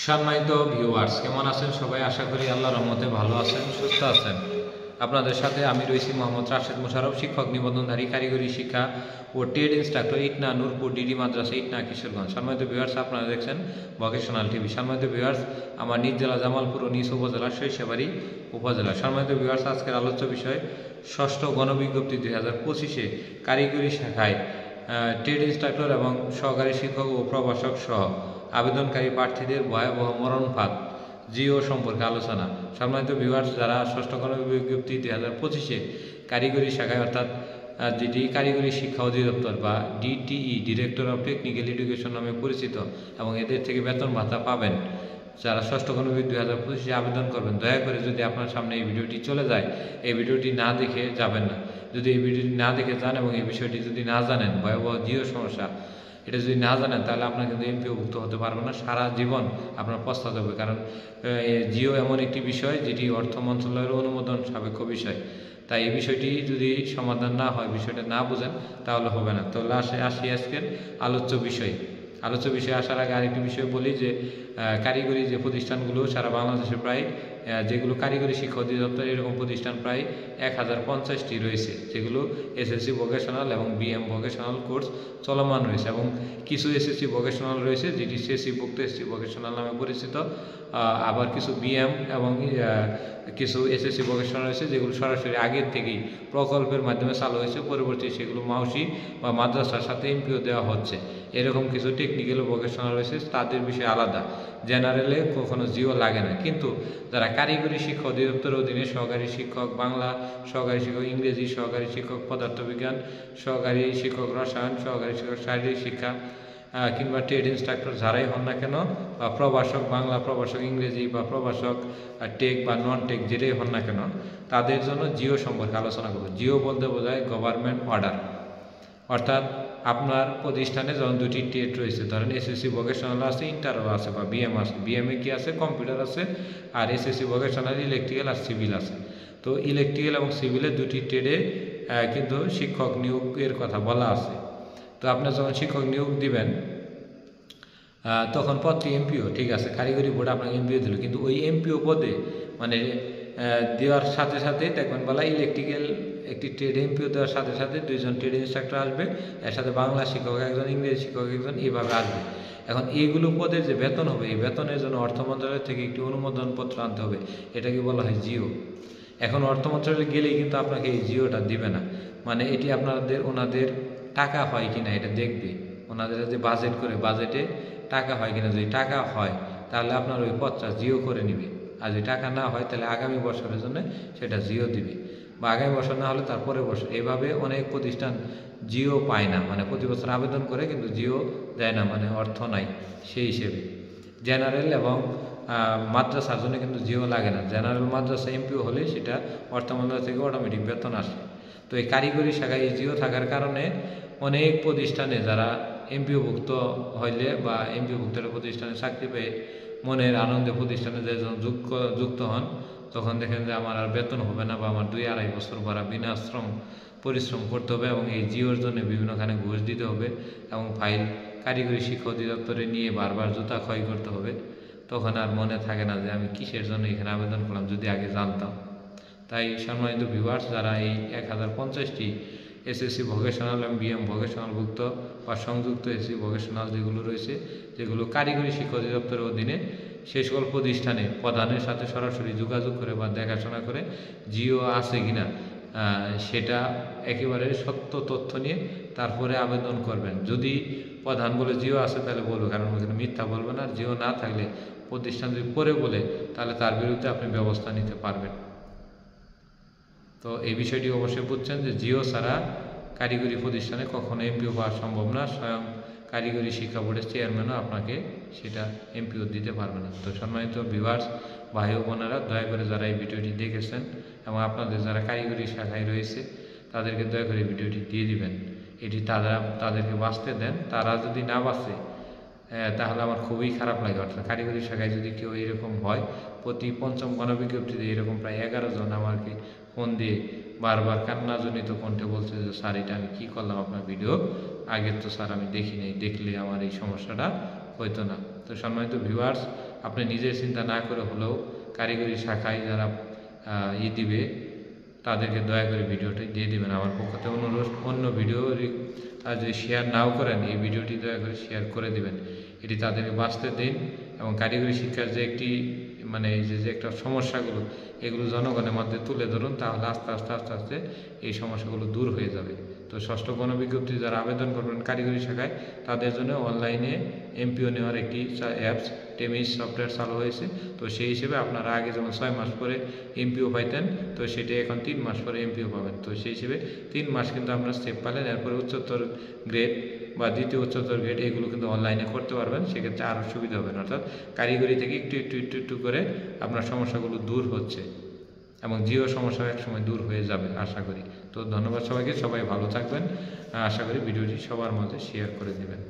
সম্মানিত ভিউয়ার্স, কেমন আছেন সবাই? আশা করি আল্লাহর রহমতে ভালো আছেন, সুস্থ আছেন। আপনাদের সাথে আমি রয়েছি মোহাম্মদ রাশেদ মোশাররফ, শিক্ষক নিবন্ধনধারী, কারিগরি শিক্ষা ও ট্রেড ইনস্ট্রাক্টর, ইটনা নূরপুর ডিডি মাদ্রাসা, ইটনা কিশোরগঞ্জ। সম্মানিত ভিউয়ার্স, আপনারা দেখছেন ভকেশনাল টিভি। সম্মানিত ভিউয়ার্স, আমার নিজ জেলা জামালপুর ও নিজ উপজেলা সরিষাবাড়ি উপজেলা। সম্মানিত ভিউয়ার্স, আজকের আলোচ্য বিষয় ষষ্ঠ গণবিজ্ঞপ্তি 2025-এ কারিগরি শাখায় ট্রেড ইনস্ট্রাক্টর এবং সহকারী শিক্ষক ও প্রভাষক সহ আবেদনকারী প্রার্থীদের ভয়াবহ মরণফাঁদ জিও সম্পর্কে আলোচনা। সম্মানিত ভিউয়ার্স, যারা ষষ্ঠ গণবিজ্ঞপ্তি 2025-এ কারিগরি শাখায় অর্থাৎ যেটি কারিগরি শিক্ষা অধিদপ্তর বা DTE, director of technical education নামে পরিচিত, এবং এদের থেকে বেতন ভাতা পাবেন, যারা ষষ্ঠ গণবিজ্ঞপ্তি 2025-এ আবেদন করবেন, দয়া করে যদি আপনার সামনে এই ভিডিওটি চলে যায়, এই ভিডিওটি না দেখে যাবেন না। যদি এই ভিডিওটি না দেখে যান এবং এই বিষয়টি যদি না জানেন, ভয়াবহ জিও সমস্যা, এটা যদি না জানেন, তাহলে আপনার কিন্তু এমপিওভুক্ত হতে পারবেন না, সারা জীবন আপনার পস্তাতে হবে। কারণ জিও এমন একটি বিষয় যেটি অর্থ মন্ত্রণালয়ের অনুমোদন সাপেক্ষ বিষয়। তাই এই বিষয়টি যদি সমাধান না হয়, বিষয়টা না বুঝেন, তাহলে হবে না। তাহলে আসি আজকের আলোচ্য বিষয়ে আসার আগে আরেকটি বিষয় বলি যে কারিগরি যে প্রতিষ্ঠানগুলো সারা বাংলাদেশে প্রায় যেগুলো কারিগরি শিক্ষা অধিদপ্তর, এরকম প্রতিষ্ঠান প্রায় 1050টি রয়েছে, যেগুলো এসএসসি ভোকেশনাল এবং বিএম ভোকেশনাল কোর্স চলমান রয়েছে, এবং কিছু এসএসসি ভোকেশনাল রয়েছে যেটি সিএসসিভুক্ত এসএসসি ভোকেশনাল নামে পরিচিত। আবার কিছু বিএম এবং কিছু এসএসসি ভোকেশনাল রয়েছে যেগুলো সরাসরি আগের থেকেই প্রকল্পের মাধ্যমে চালু হয়েছে, পরবর্তী সেগুলো মাউসি বা মাদ্রাসার সাথে এমপিও দেওয়া হচ্ছে। এরকম কিছু টেকনিক্যাল ভোকেশনাল রয়েছে, তাদের বিষয় আলাদা, জেনারেলে কখনো জিও লাগে না। কিন্তু যারা কারিগরি শিক্ষা অধিদপ্তরের অধীনে সহকারী শিক্ষক বাংলা, সহকারী শিক্ষক ইংরেজি, সহকারী শিক্ষক পদার্থবিজ্ঞান, সহকারী শিক্ষক রসায়ন, সহকারী শিক্ষক শারীরিক শিক্ষা কিংবা ট্রেড ইনস্ট্রাক্টর যারাই হন না কেন, বা প্রভাষক বাংলা, প্রভাষক ইংরেজি বা প্রভাষক টেক বা নন টেক যেটাই হন না কেন, তাদের জন্য জিও সম্পর্কে আলোচনা করব। জিও বলতে বোঝায় গভর্নমেন্ট অর্ডার, অর্থাৎ আপনার প্রতিষ্ঠানে যখন দুটি ট্রেড রয়েছে, ধরেন এসএসসি ভোকেশনাল আছে, ইন্টারও আছে বা বিএম আছে। বিএমএ কি আছে? কম্পিউটার আছে। আর এসএসসি ভোকেশনাল ইলেকট্রিক্যাল আর সিভিল আছে। তো ইলেকট্রিক্যাল এবং সিভিলের দুটি ট্রেডে কিন্তু শিক্ষক নিয়োগের কথা বলা আছে। তো আপনার যখন শিক্ষক নিয়োগ দিবেন, তখন পদটি এমপিও, ঠিক আছে, কারিগরি বোর্ড আপনাকে এমপিও দিল, কিন্তু ওই এমপিও পদে মানে দেওয়ার সাথে সাথে দেখবেন বলা ইলেকট্রিক্যাল একটি ট্রেড এমপিও দেওয়ার সাথে সাথে 2জন ট্রেড ইনস্ট্রাক্টর আসবে, এর সাথে বাংলা শিক্ষক একজন, ইংরেজি শিক্ষক একজন, এইভাবে আসবে। এখন এইগুলো পদের যে বেতন হবে, এই বেতনের জন্য অর্থ মন্ত্রণালয় থেকে একটি অনুমোদনপত্র আনতে হবে, এটাকে বলা হয় জিও। এখন অর্থ মন্ত্রণালয়ে গেলেই কিন্তু আপনাকে এই জিওটা দিবে না, মানে এটি ওনাদের টাকা হয় কিনা এটা দেখবে। ওনাদের যে বাজেট করে, বাজেটে টাকা হয় কিনা, যদি টাকা হয় তাহলে আপনার ওই পদটা জিও করে নিবে, আর যদি টাকা না হয় তাহলে আগামী বছরের জন্য সেটা জিও দিবে, বা আগামী বছর না হলে তারপরের বছর। এইভাবে অনেক প্রতিষ্ঠান জিও পায় না, মানে প্রতি বছর আবেদন করে কিন্তু জিও দেয় না, মানে অর্থ নাই সেই হিসেবে। জেনারেল এবং মাদ্রাসার জন্য কিন্তু জিও লাগে না। জেনারেল মাদ্রাসা এমপিও হলে সেটা অর্থ মন্ত্রণালয় থেকে অটোমেটিক বেতন আসে। তো এই কারিগরি শাখায় এই জিও থাকার কারণে অনেক প্রতিষ্ঠানে যারা এমপিওভুক্ত হইলে বা এমপিওভুক্তের প্রতিষ্ঠানে চাকরি পেয়ে মনের আনন্দে প্রতিষ্ঠানে যখন যুক্ত হন, তখন দেখেন যে আমার আর বেতন হবে না, বা আমার 2-2.5 বছর ভরা বিনা পরিশ্রম করতে হবে, এবং এই জিওর জন্য বিভিন্নখানে ঘুষ দিতে হবে, এবং ফাইল কারিগরি শিক্ষা অধিদপ্তরে নিয়ে বারবার জুতা ক্ষয় করতে হবে। তখন আর মনে থাকে না যে আমি কিসের জন্য এখানে আবেদন করলাম, যদি আগে জানতাম। তাই সম্মানিত ভিউয়ার্স, যারা এই 1050টি এসএসসি ভোকেশনাল এবং বিএম ভোকেশনালভুক্ত বা সংযুক্ত এসএসসি ভোকেশনাল যেগুলো রয়েছে, যেগুলো কারিগরি শিক্ষা অধিদপ্তরের অধীনে, সেই সকল প্রতিষ্ঠানে প্রধানের সাথে সরাসরি যোগাযোগ করে বা দেখাশোনা করে জিও আছে কিনা সেটা একেবারে সত্য তথ্য নিয়ে তারপরে আবেদন করবেন। যদি প্রধান বলে জিও আছে তাহলে বলবে, কারণ ওখানে মিথ্যা বলবে না। জিও না থাকলে প্রতিষ্ঠান যদি পরে বলে, তাহলে তার বিরুদ্ধে আপনি ব্যবস্থা নিতে পারবেন। তো এই বিষয়টি অবশ্যই বুঝছেন যে জিও ছাড়া কারিগরি প্রতিষ্ঠানে কখনো এমপিও পাওয়া সম্ভব না। স্বয়ং কারিগরি শিক্ষা বোর্ডের চেয়ারম্যানও আপনাকে সেটা এমপিও দিতে পারবে না। তো সম্মানিত ভিউয়ার্স, ভাই ও বোনেরা, দয়া করে যারা এই ভিডিওটি দেখেছেন এবং আপনাদের যারা কারিগরি শাখায় রয়েছে, তাদেরকে দয়া করে ভিডিওটি দিয়ে দিবেন। এটি তাদেরকে বাঁচতে দেন। তারা যদি না বাঁচে তাহলে আমার খুবই খারাপ লাগে। অর্থাৎ কারিগরি শাখায় যদি কেউ এরকম হয়, প্রতি 5ম গণবিজ্ঞপ্তিতে এরকম প্রায় 11 জন আমাকে ফোন দিয়ে বারবার কান্নাজনিত কণ্ঠে বলছে যে স্যার, এটা আমি কী করলাম, আপনার ভিডিও আগের তো স্যার আমি দেখি নাই, দেখলে আমার এই সমস্যাটা হইতো না। তো সম্মানিত ভিউয়ার্স, আপনি নিজের চিন্তা না করে হলেও কারিগরি শাখায় যারা দিবে তাদেরকে দয়া করে ভিডিওটি দিয়ে দেবেন। আমার পক্ষতে অনুরোধ, অন্য ভিডিও যদি শেয়ার নাও করেন এই ভিডিওটি দয়া করে শেয়ার করে দেবেন। এটি তাদেরকে বাঁচতে দিন এবং কারিগরি শিক্ষার যে একটি এই যে একটা সমস্যাগুলো এগুলো জনগণের মধ্যে তুলে ধরুন, তাহলে আস্তে আস্তে আস্তে আস্তে এই সমস্যাগুলো দূর হয়ে যাবে। তো ষষ্ঠ গণবিজ্ঞপ্তি যারা আবেদন করবেন কারিগরি শাখায় তাদের জন্য অনলাইনে এমপিও নেওয়ার একটি অ্যাপস টেমিস সফটওয়্যার চালু হয়েছে। তো সেই হিসেবে আপনারা আগে যেমন 6 মাস পরে এমপিও পাইতেন, তো সেটি এখন 3 মাস পরে এমপিও পাবেন। তো সেই হিসেবে 3 মাস কিন্তু আপনারা স্টেপ পেলেন। এরপরে উচ্চতর গ্রেড বা দ্বিতীয় উচ্চতর গ্রেড এগুলো কিন্তু অনলাইনে করতে পারবেন, সেক্ষেত্রে আরও সুবিধা হবে। অর্থাৎ কারিগরি থেকে একটু একটু একটু একটু করে আপনার সমস্যাগুলো দূর হচ্ছে এবং জিও সমস্যা একসময় দূর হয়ে যাবে আশা করি। তো ধন্যবাদ সবাইকে, সবাই ভালো থাকবেন। আশা করি ভিডিওটি সবার মাঝে শেয়ার করে দেবেন।